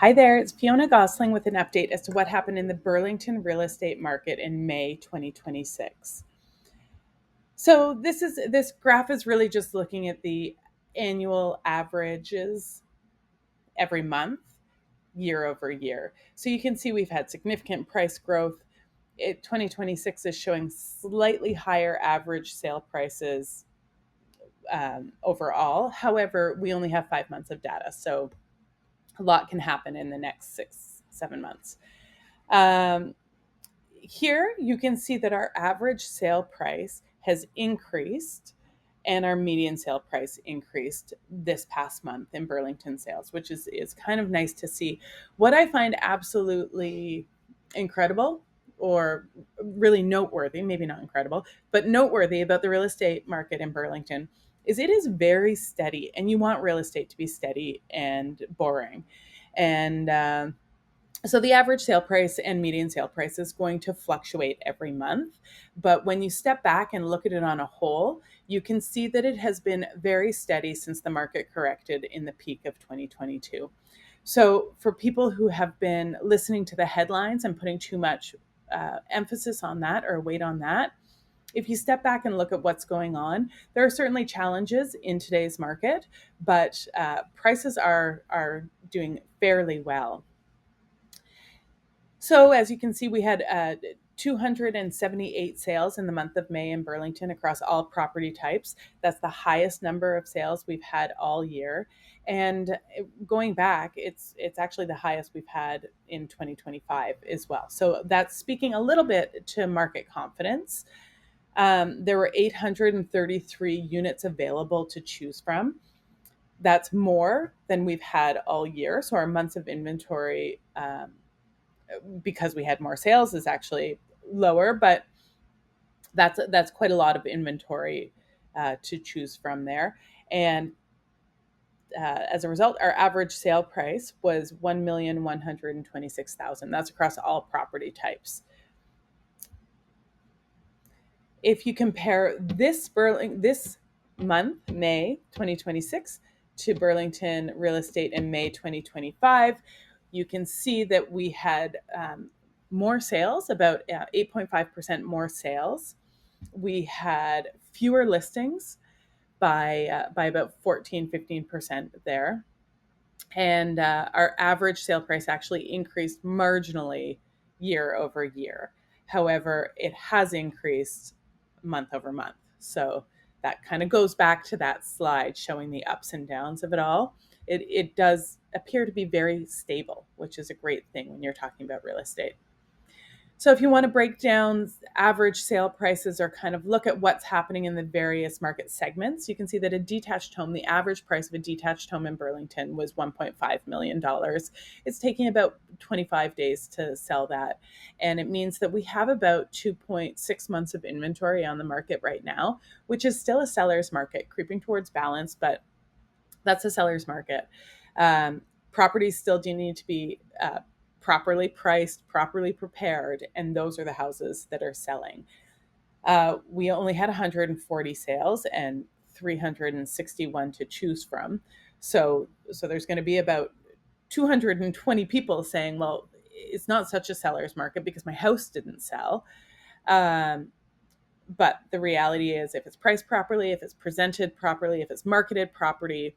Hi there, it's Fionna Gossling with an update as to what happened in the Burlington real estate market in May 2026. So this graph is really just looking at the annual averages every month, year over year. So you can see we've had significant price growth. 2026 is showing slightly higher average sale prices overall. However, we only have 5 months of data, so a lot can happen in the next 6, 7 months. Um, Here you can see that our average sale price has increased and our median sale price increased this past month in Burlington sales, which is kind of nice to see. What I find absolutely incredible or really noteworthy, maybe not incredible, but noteworthy about the real estate market in Burlington is it is very steady, and you want real estate to be steady and boring. And so the average sale price and median sale price is going to fluctuate every month. But when you step back and look at it on a whole, you can see that it has been very steady since the market corrected in the peak of 2022. So for people who have been listening to the headlines and putting too much emphasis on that or weight on that, if you step back and look at what's going on, there are certainly challenges in today's market, but prices are doing fairly well. So as you can see, we had 278 sales in the month of May in Burlington across all property types. That's the highest number of sales we've had all year. And going back, it's actually the highest we've had in 2025 as well. So that's speaking a little bit to market confidence. There were 833 units available to choose from. That's more than we've had all year. So our months of inventory because we had more sales is actually lower, but that's quite a lot of inventory to choose from there. And as a result, our average sale price was 1,126,000. That's across all property types. If you compare this month, May 2026, to Burlington real estate in May 2025, you can see that we had more sales, about 8.5% more sales. We had fewer listings by about 14-15% there. And our average sale price actually increased marginally year over year. However, it has increased month over month. So that kind of goes back to that slide showing the ups and downs of it all. It does appear to be very stable, which is a great thing when you're talking about real estate. So if you want to break down average sale prices or kind of look at what's happening in the various market segments, you can see that a detached home, the average price of a detached home in Burlington was $1.5 million. It's taking about 25 days to sell that. And it means that we have about 2.6 months of inventory on the market right now, which is still a seller's market, creeping towards balance, but that's a seller's market. Properties still do need to be properly priced, properly prepared, and those are the houses that are selling. We only had 140 sales and 361 to choose from. So there's going to be about 220 people saying, well, it's not such a seller's market because my house didn't sell. But the reality is, if it's priced properly, if it's presented properly, if it's marketed properly,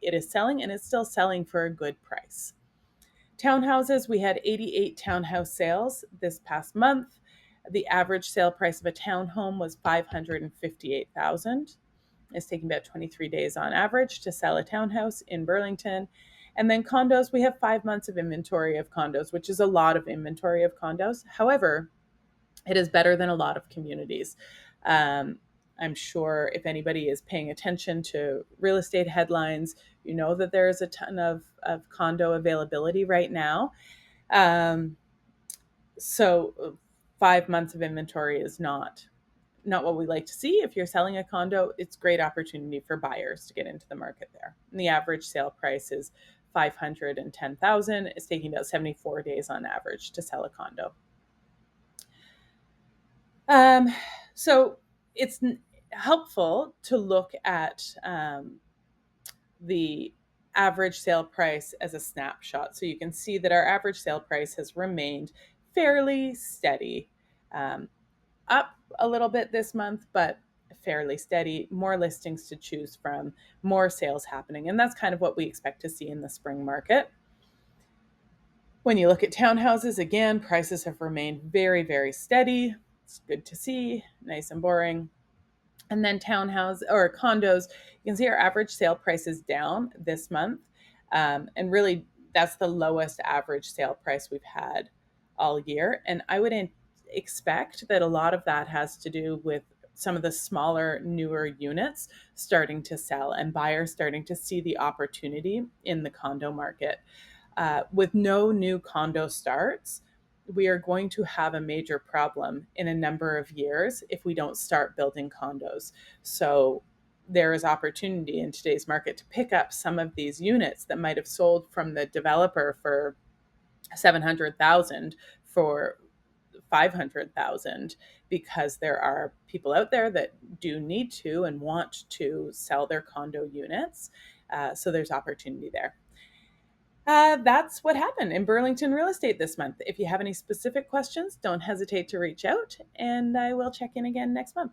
it is selling, and it's still selling for a good price. Townhouses, we had 88 townhouse sales this past month. The average sale price of a townhome was $558,000. It's taking about 23 days on average to sell a townhouse in Burlington. And then condos, we have 5 months of inventory of condos, which is a lot of inventory of condos. However, it is better than a lot of communities. I'm sure if anybody is paying attention to real estate headlines, you know that there is a ton of condo availability right now. So 5 months of inventory is not what we like to see. If you're selling a condo, it's a great opportunity for buyers to get into the market there. And the average sale price is $510,000. It's taking about 74 days on average to sell a condo. So it's helpful to look at the average sale price as a snapshot. So you can see that our average sale price has remained fairly steady, up a little bit this month, but fairly steady, more listings to choose from, more sales happening. And that's kind of what we expect to see in the spring market. When you look at townhouses, again, prices have remained very, very steady. It's good to see, nice and boring. And then townhouse or condos, you can see our average sale price is down this month. And really, that's the lowest average sale price we've had all year. And I would expect that a lot of that has to do with some of the smaller, newer units starting to sell and buyers starting to see the opportunity in the condo market. With no new condo starts, we are going to have a major problem in a number of years if we don't start building condos. So there is opportunity in today's market to pick up some of these units that might have sold from the developer for 700,000 for 500,000 because there are people out there that do need to and want to sell their condo units. So there's opportunity there. That's what happened in Burlington real estate this month. If you have any specific questions, don't hesitate to reach out, and I will check in again next month.